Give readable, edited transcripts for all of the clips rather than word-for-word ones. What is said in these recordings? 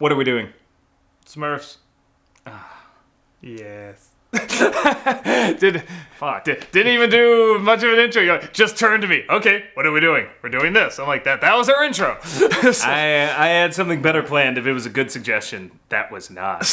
What are we doing? Smurfs. Yes. Didn't even do much of an intro. You're like, just turn to me. Okay, what are we doing? We're doing this. I'm like, that was our intro. I had something better planned if it was a good suggestion. That was not.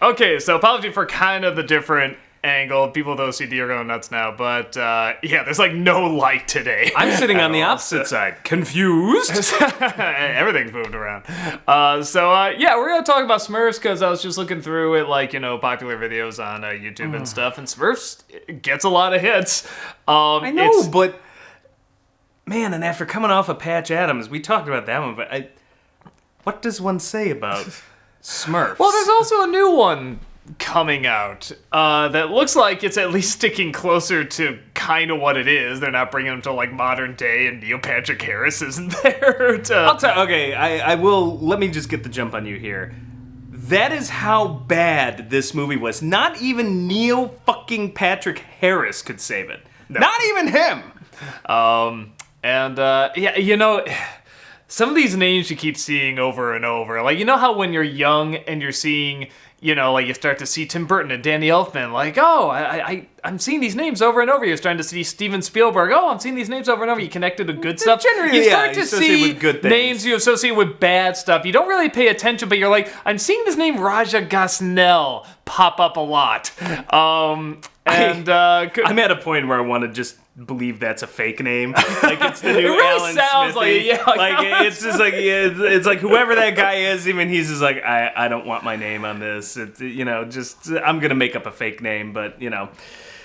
Okay, so apology for kind of the different angle. People with OCD are going nuts now, but yeah, there's like no light today. I'm sitting on the opposite side, confused. Everything's moved around. Yeah, we're gonna talk about Smurfs because I was just looking through it, like, popular videos on YouTube and stuff, and Smurfs gets a lot of hits. I know, but man, and after coming off of Patch Adams, we talked about that one, but what does one say about Smurfs? Well, there's also a new one coming out that looks like it's at least sticking closer to kind of what it is. They're not bringing them to like modern day, and Neil Patrick Harris isn't there to... Okay, I will, let me just get the jump on you here. That is how bad this movie was. Not even Neil fucking Patrick Harris could save it. No. Not even him! Yeah, some of these names you keep seeing over and over. Like, how when you're young and you're seeing... like you start to see Tim Burton and Danny Elfman, like, oh, I'm seeing these names over and over. You're starting to see Steven Spielberg. Oh, I'm seeing these names over and over. You connect to the good stuff. Generally, you start to see names you associate with bad stuff. You don't really pay attention, but you're like, I'm seeing this name Raja Gosnell pop up a lot. I'm at a point where I want to just believe that's a fake name. Like, it's the new it really Alan sounds Smithy. like, yeah, like it's just like, it's like whoever that guy is, even he's just like, I don't want my name on this. It's, just, I'm going to make up a fake name, but,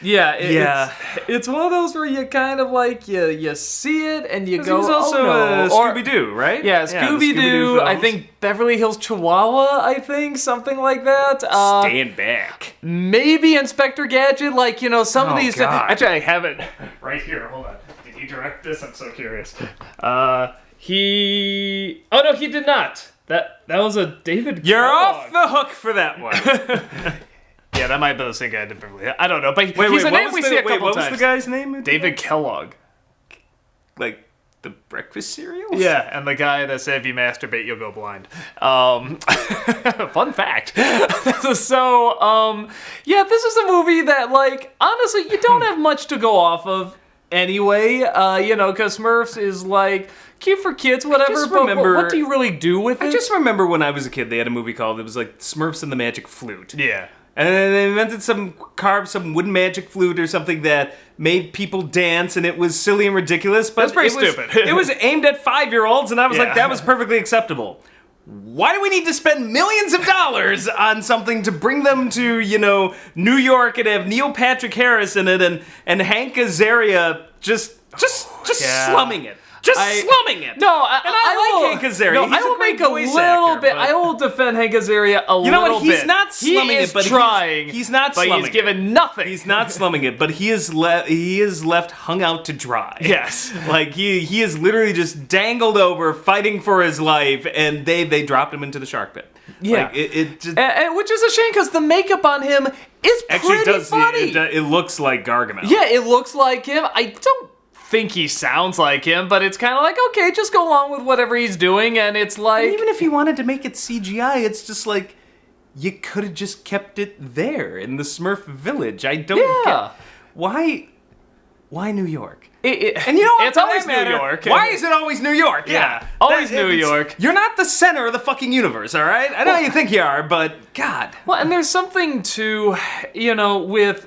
Yeah, it's one of those where you kind of like, you see it and you go, also oh no. Scooby-Doo, right? Yeah, Scooby-Doo, I think Beverly Hills Chihuahua, something like that. Stand Back. Maybe Inspector Gadget, like, some of these... God. Actually, I have it right here. Hold on. Did he direct this? I'm so curious. He... Oh, no, he did not. That was a David You're Kellogg. off the hook for that one. Yeah, that might have been the same guy I did Beverly Hills. I don't know, but he's a name we see a couple what times. was the guy's name? David Kellogg. Like the breakfast cereal? Yeah, and the guy that said if you masturbate, you'll go blind. Fun fact. So, yeah, this is a movie that, like, honestly, you don't have much to go off of anyway, because Smurfs is, like, cute for kids, whatever, but what do you really do with it? I just remember when I was a kid, they had a movie called, it was like Smurfs and the Magic Flute. Yeah. And then they invented some wooden magic flute or something that made people dance, and it was silly and ridiculous. But That's pretty stupid. It was aimed at 5-year-olds, and I was like, that was perfectly acceptable. Why do we need to spend millions of dollars on something to bring them to, New York and have Neil Patrick Harris in it and Hank Azaria just slumming it? Slumming it. No, I like Hank Azaria. No, He's I will a great make a voice little actor, bit. but... I will defend Hank Azaria a little bit. You know what? He's not slumming it, but trying. He's not but slumming he's given nothing. He's not slumming it, but he is left hung out to dry. Yes, like he is literally just dangled over, fighting for his life, and they dropped him into the shark pit. Yeah, like, it just, and which is a shame because the makeup on him is pretty funny. It looks like Gargamel. Yeah, it looks like him. I don't think he sounds like him, but it's kind of like, okay, just go along with whatever he's doing, and it's like... And even if you wanted to make it CGI, it's just like, you could have just kept it there in the Smurf village. I don't get... Why New York? And you know what? It's always New York. Why is it always New York? Yeah, always New York. You're not the center of the fucking universe, all right? I know you think you are, but God. Well, and there's something to, with...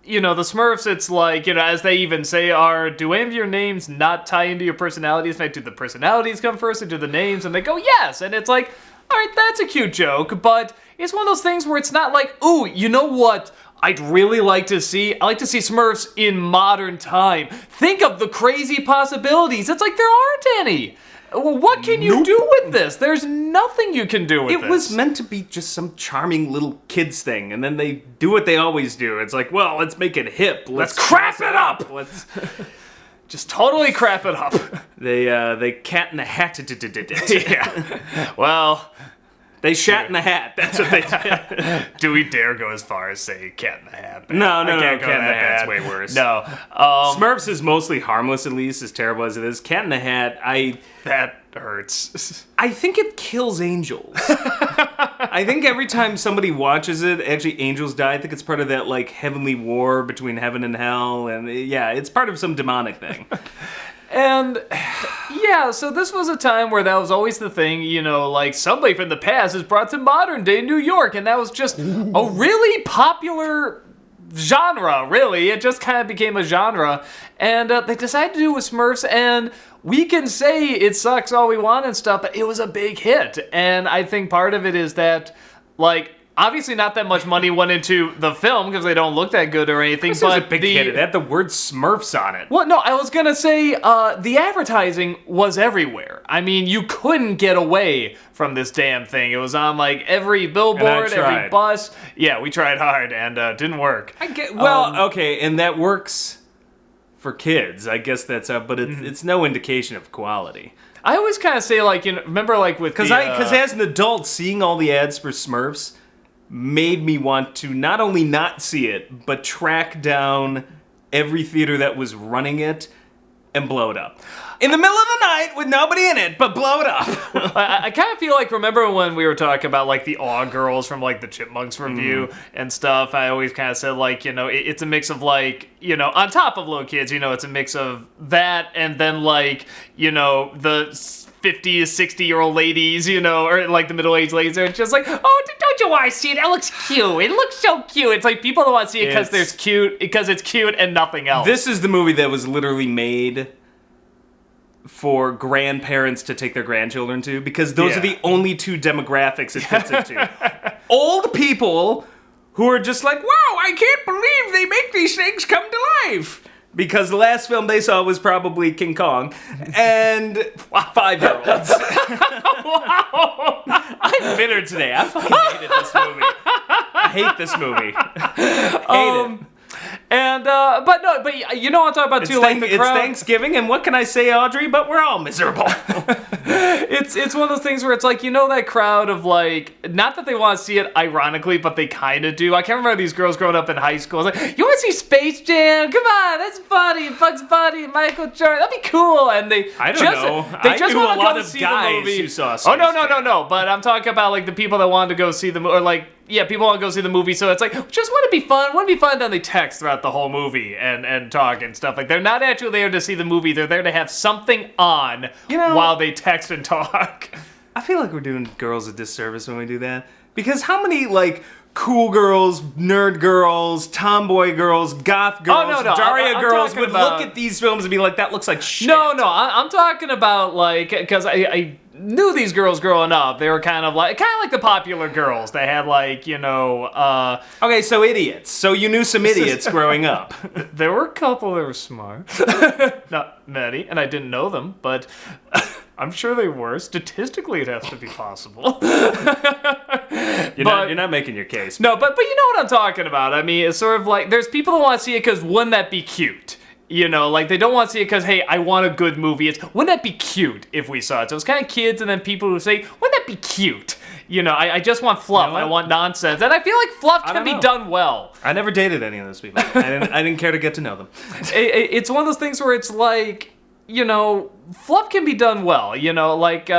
the Smurfs, it's like, as they even say, do any of your names not tie into your personalities? Like, do the personalities come first or do the names? And they go, yes. And it's like, all right, that's a cute joke. But it's one of those things where it's not like, ooh, you know what I'd really like to see? I like to see Smurfs in modern time. Think of the crazy possibilities. It's like, there aren't any. Well, what can you do with this? There's nothing you can do with this. It was meant to be just some charming little kids thing, and then they do what they always do. It's like, well, let's make it hip. Let's crap it up. Let's just totally crap it up. They cat in the hat. Yeah. Well, they shat in the hat. That's what they did. Do we dare go as far as say cat in the hat? No, cat in the hat's way worse. No. Smurfs is mostly harmless, at least, as terrible as it is. Cat in the hat, hurts. I think it kills angels. I think every time somebody watches it, actually angels die. I think it's part of that like heavenly war between heaven and hell, and yeah, it's part of some demonic thing. And yeah, so this was a time where that was always the thing, you know, like somebody from the past is brought to modern day New York, and that was just a really popular genre, really. It just kind of became a genre, and they decided to do it with Smurfs, and we can say it sucks all we want and stuff, but it was a big hit, and I think part of it is that, like, obviously not that much money went into the film because they don't look that good or anything, This was a big hit. It had the word Smurfs on it. Well, no, I was gonna say the advertising was everywhere. I mean, you couldn't get away from this damn thing. It was on like every billboard, every bus. Yeah, we tried hard and didn't work. Okay, and that works for kids. I guess that's but it's no indication of quality. I always kind of say like, you know, remember like with because as an adult, seeing all the ads for Smurfs made me want to not only not see it, but track down every theater that was running it and blow it up. In the middle of the night with nobody in it, but blow it up. I kind of feel like, remember when we were talking about like the Aw Girls from like the Chipmunks review and stuff, I always kind of said like, you know, it's a mix of like, you know, on top of little kids, you know, it's a mix of that and then like, you know, the 50 to 60-year-old ladies, you know, or like the middle-aged ladies are just like, oh, don't you want to see it? It looks cute. It looks so cute. It's like people don't want to see it because it's cute and nothing else. This is the movie that was literally made for grandparents to take their grandchildren to, because those are the only two demographics it fits into. Old people who are just like, wow, I can't believe they make these things come to life. Because the last film they saw was probably King Kong, and 5-year-olds. Wow! I'm bitter today. I fucking hated this movie. I hate this movie. Hate it. And but you know what I'm talking about too, like the crowd. It's Thanksgiving, and what can I say, Audrey? But we're all miserable. It's one of those things where it's like, you know, that crowd of like, not that they want to see it ironically, but they kind of do. I can't remember these girls growing up in high school. I was like, you want to see Space Jam? Come on, that's funny. Bugs Bunny, Michael Jordan, that'd be cool. And they I just want knew a lot to of see guys the movie. who saw Space Jam. No. But I'm talking about like the people that wanted to go see the movie, or like, yeah, people want to go see the movie, so it's like, just want to be fun, then they text throughout the whole movie and talk and stuff. Like, they're not actually there to see the movie, they're there to have something on while they text and talk. I feel like we're doing girls a disservice when we do that. Because how many, like, cool girls, nerd girls, tomboy girls, goth girls, Daria girls would look at these films and be like, that looks like shit? No, I'm talking about, like, because I knew these girls growing up. They were kind of like the popular girls. They had like, you know, okay, so idiots. So you knew some idiots growing up. There were a couple that were smart. Not many, and I didn't know them, but I'm sure they were. Statistically, it has to be possible. You're not making your case. No, but you know what I'm talking about. I mean, it's sort of like, there's people who want to see it because wouldn't that be cute? You know, like, they don't want to see it because, hey, I want a good movie. It's, wouldn't that be cute if we saw it? So it's kind of kids and then people who say, wouldn't that be cute? You know, I just want fluff. You know, I want nonsense. And I feel like fluff can be done well. I never dated any of those people. I didn't care to get to know them. It's one of those things where it's like, you know, fluff can be done well. You know, like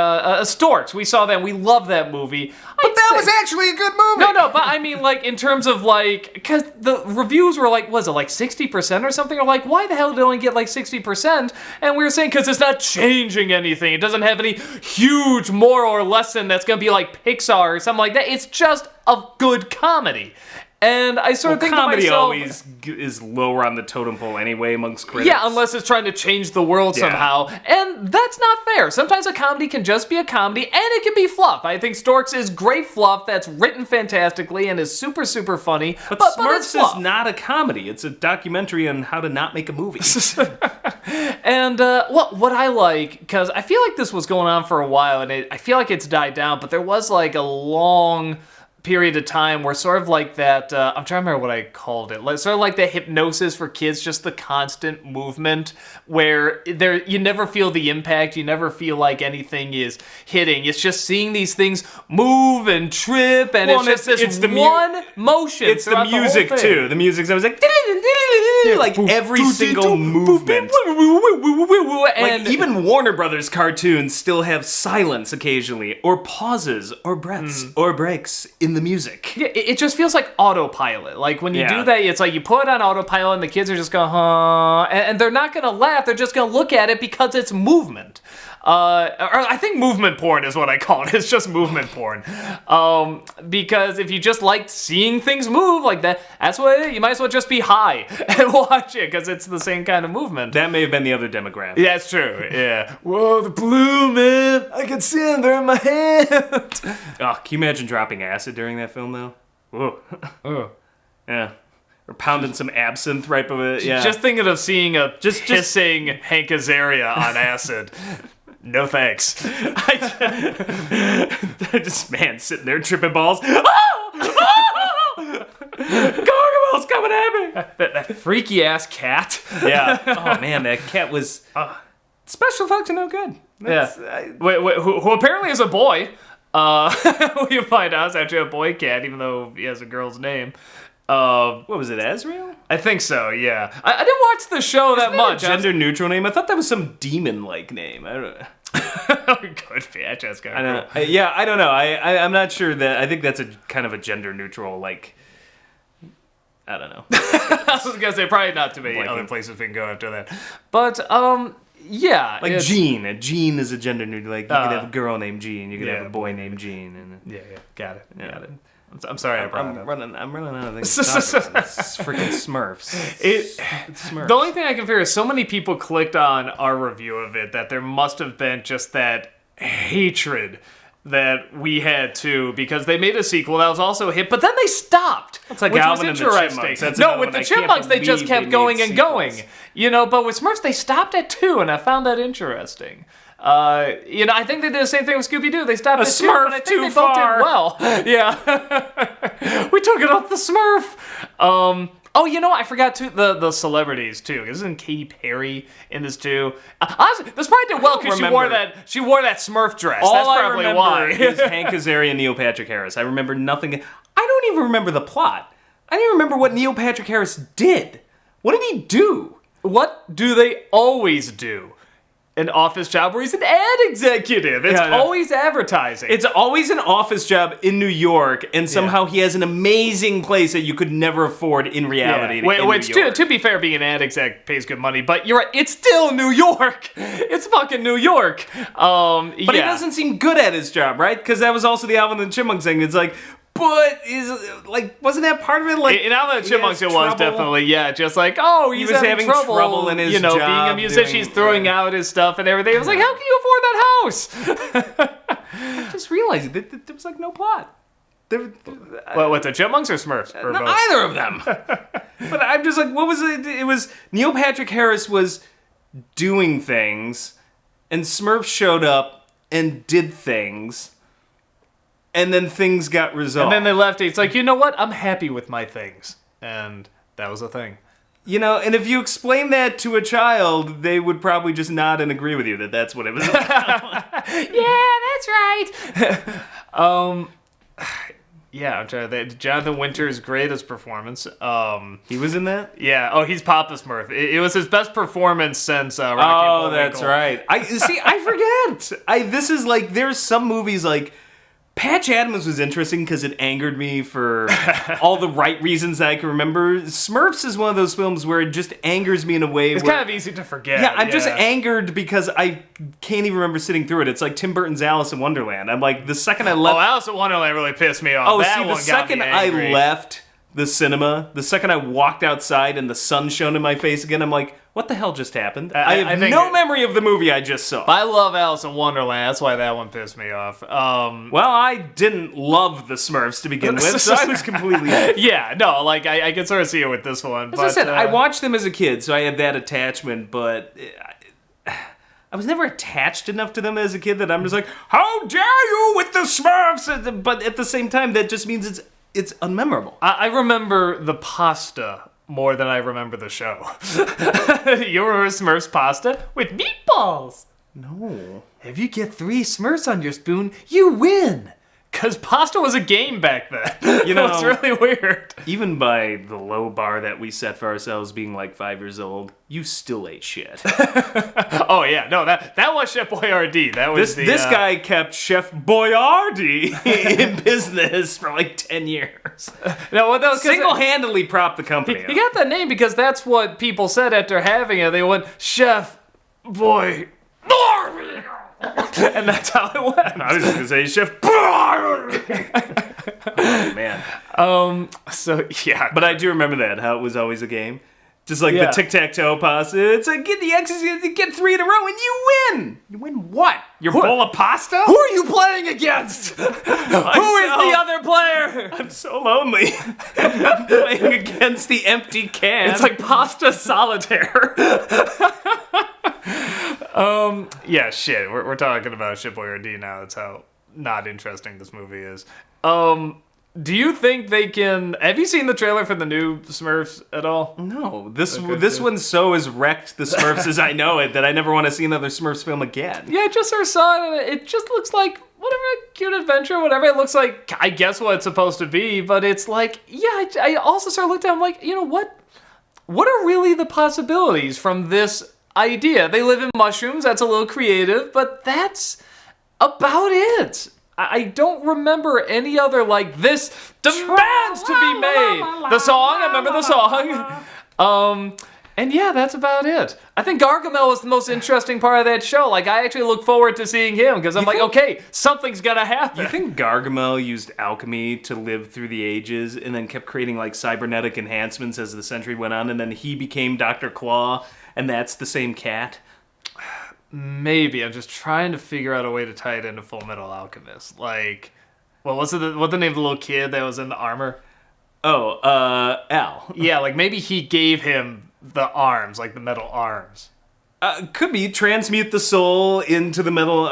Storks. We saw that. We love that movie. But that was actually a good movie. No, but I mean, like, in terms of, like, because the reviews were like, was it like 60% or something? Or like, why the hell did it only get like 60%? And we were saying, because it's not changing anything. It doesn't have any huge moral lesson that's going to be like Pixar or something like that. It's just a good comedy. And I sort of think to myself, comedy always is lower on the totem pole anyway amongst critics. Yeah, unless it's trying to change the world somehow. And that's not fair. Sometimes a comedy can just be a comedy, and it can be fluff. I think Storks is great fluff that's written fantastically and is super, super funny. But Smurfs is not a comedy. It's a documentary on how to not make a movie. And what I like, because I feel like this was going on for a while, and I feel like it's died down, but there was like a long period of time where sort of like that, I'm trying to remember what I called it, like, sort of like that hypnosis for kids, just the constant movement where you never feel the impact, you never feel like anything is hitting. It's just seeing these things move and trip, and it's just this one motion. It's the music too. The music's always like every single movement. Like even Warner Brothers cartoons still have silence occasionally, or pauses, or breaths, or breaks in the music. Yeah, it just feels like autopilot. Like when you do that, it's like you put it on autopilot and the kids are just going, huh, and they're not going to laugh. They're just going to look at it because it's movement. Or I think movement porn is what I call it. It's just movement porn. Because if you just like seeing things move like that, that's what it is. You might as well just be high and watch it because it's the same kind of movement. That may have been the other demographic. Yeah, it's true. Yeah. Whoa, the blue, man. I can see them. They're in my hand. Oh, can you imagine dropping acid during that film, though? Whoa. Oh. Yeah. Or pounding some absinthe right over it. Yeah. Just thinking of seeing a hissing Hank Azaria on acid. No thanks. I just, man, sitting there tripping balls. Oh! Gargoyle's coming at me! That freaky ass cat. Yeah. Oh man, that cat was special effects are no good. Who apparently is a boy. We find out it's actually a boy cat, even though he has a girl's name. What was it, Azrael? I think so, yeah. I didn't watch the show that much. Gender neutral name? I thought that was some demon-like name. I don't know. Could be. That's kind of cool. I don't know. I'm not sure that. I think that's a kind of a gender neutral, like. I don't know. I was gonna say probably not too many other places we can go after that, but yeah, like Jean. A Jean is a gender neutral. Like you could have a girl named Jean. You could have a boy named Jean. And got it. I'm sorry, I'm running out of things to talk about. It's freaking Smurfs. It's Smurfs. The only thing I can figure is so many people clicked on our review of it that there must have been just that hatred that we had too, because they made a sequel that was also a hit, but then they stopped. It's like which Alvin was and the interesting. Chipmunks. No, with the Chipmunks, they just kept going and going. You know, but with Smurfs, they stopped at 2, and I found that interesting. You know, I think they did the same thing with Scooby-Doo. They stopped at 2, but I think they both did well. Yeah. We took it off the Smurf. Oh, you know, I forgot too the celebrities too. Isn't Katy Perry in this too? Honestly, this probably did well because she wore that Smurf dress. All That's probably why. Is Hank Azaria and Neil Patrick Harris. I remember nothing. I don't even remember the plot. I don't even remember what Neil Patrick Harris did. What did he do? What do they always do? An office job where he's an ad executive. It's always advertising. It's always an office job in New York, and somehow he has an amazing place that you could never afford in reality. Which, to be fair, being an ad exec pays good money, but you're right, it's still New York. It's fucking New York. But he doesn't seem good at his job, right? Because that was also the Alvin and the Chipmunks thing. It's like, but wasn't that part of it? Like in Alvin and the Chipmunks, it was definitely just like he was having trouble in his job, being a musician. He's throwing out his stuff and everything. It was like, how can you afford that house? I just realized there was like no plot. What's the Chipmunks or Smurfs? Or both? Either of them. But I'm just like, what was it? It was Neil Patrick Harris was doing things, and Smurfs showed up and did things. And then things got resolved. And then they left. It's like, you know what? I'm happy with my things. And that was a thing. You know, and if you explain that to a child, they would probably just nod and agree with you that that's what it was about. Yeah, that's right. Yeah, I'm trying to think. Jonathan Winter's greatest performance. He was in that? Yeah. Oh, he's Papa Smurf. It was his best performance since Rocky and Bullwinkle. That's right. I forget. This is like, there's some movies like Patch Adams was interesting because it angered me for all the right reasons that I can remember. Smurfs is one of those films where it just angers me in a way it's kind of easy to forget. Yeah, I'm just angered because I can't even remember sitting through it. It's like Tim Burton's Alice in Wonderland. I'm like, the second I left... Oh, Alice in Wonderland really pissed me off. The second I left the cinema, the second I walked outside and the sun shone in my face again, I'm like, what the hell just happened? I have no memory of the movie I just saw. I love Alice in Wonderland. That's why that one pissed me off. Well, I didn't love the Smurfs to begin with, so I was completely... Yeah, no, like, I can sort of see it with this one. As I said, I watched them as a kid, so I had that attachment, but... I was never attached enough to them as a kid that I'm just like, how dare you with the Smurfs? But at the same time, that just means it's unmemorable. I remember the pasta more than I remember the show. You remember Smurfs pasta? With meatballs! No. If you get 3 Smurfs on your spoon, you win! Because pasta was a game back then. You know, it's really weird. Even by the low bar that we set for ourselves being like 5 years old, you still ate shit. Oh yeah, no, that was Chef Boyardee. That was This guy kept Chef Boyardee in business for like 10 years. No, well, that was Single-handedly propped the company. He got that name because that's what people said after having it. They went, Chef Boy. And that's how it went. I was just gonna say Chef Oh man. So yeah. But I do remember that, how it was always a game. Just like Yeah. the tic-tac-toe pasta. It's like, get the X's, get 3 in a row, and you win! You win what? Your bowl of pasta? Who are you playing against? Who is the other player? I'm so lonely. Playing against the empty can. It's like pasta solitaire. Yeah, shit. We're talking about Chef Boyardee now. That's how not interesting this movie is. Do you think they can... Have you seen the trailer for the new Smurfs at all? No, this one so has wrecked the Smurfs as I know it that I never want to see another Smurfs film again. Yeah, I just saw it, and it just looks like whatever, cute adventure, whatever. It looks like, I guess, what it's supposed to be, but it's like, yeah, I also started looking at it, I'm like, you know, what are really the possibilities from this idea? They live in mushrooms, that's a little creative, but that's about it. I don't remember any other, like, this demands to be made. The song, I remember the song. And yeah, that's about it. I think Gargamel was the most interesting part of that show. Like, I actually look forward to seeing him, because I'm like, okay, something's gonna happen. You think Gargamel used alchemy to live through the ages and then kept creating, like, cybernetic enhancements as the century went on, and then he became Dr. Claw, and that's the same cat? Maybe. I'm just trying to figure out a way to tie it into Full Metal Alchemist. Like, well, what's the name of the little kid that was in the armor? Oh, Al. Yeah, like maybe he gave him the arms, like the metal arms. Could be transmute the soul into the metal.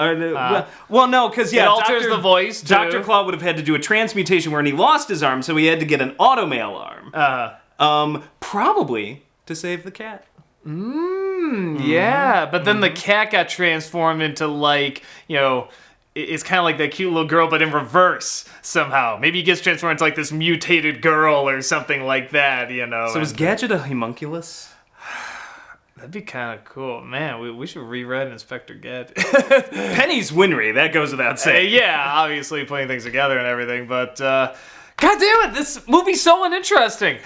Well, no, because it alters the voice. Too. Dr. Claw would have had to do a transmutation wherein he lost his arm, so he had to get an automail arm. Probably to save the cat. Yeah, but then the cat got transformed into, like, you know, it's kind of like that cute little girl, but in reverse somehow. Maybe he gets transformed into, like, this mutated girl or something like that, you know. So is Gadget a homunculus? That'd be kind of cool. Man, we should rewrite Inspector Gadget. Penny's Winry, that goes without saying. Yeah, obviously putting things together and everything, but... God damn it, this movie's so uninteresting.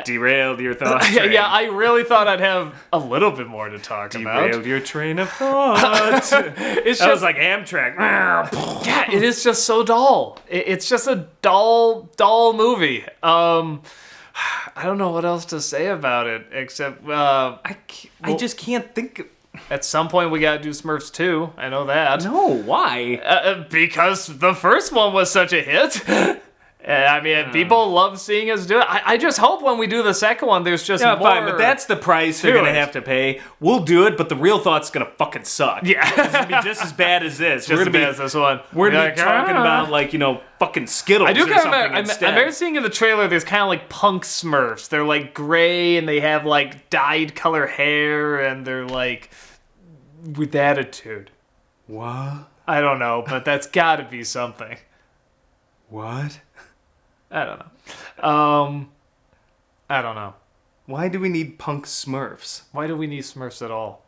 Derailed your thoughts. Yeah, I really thought I'd have a little bit more to talk about. Derailed your train of thought. That was like Amtrak. Yeah, it is just so dull. It's just a dull movie. I don't know what else to say about it, except... I just can't think... At some point, we gotta do Smurfs 2. I know that. No, why? Because the first one was such a hit. I mean, people love seeing us do it. I just hope when we do the second one, there's just more... fine, but that's the price they're going to have to pay. We'll do it, but the real thought's going to fucking suck. Yeah. It's going to be just as bad as this. Just as bad as this one. We're going to be talking about, like, you know, fucking Skittles or something instead. I remember seeing in the trailer, there's kind of like punk Smurfs. They're, like, gray, and they have, like, dyed color hair, and they're, like, with attitude. What? I don't know, but that's got to be something. What? I don't know. I don't know. Why do we need punk Smurfs? Why do we need Smurfs at all?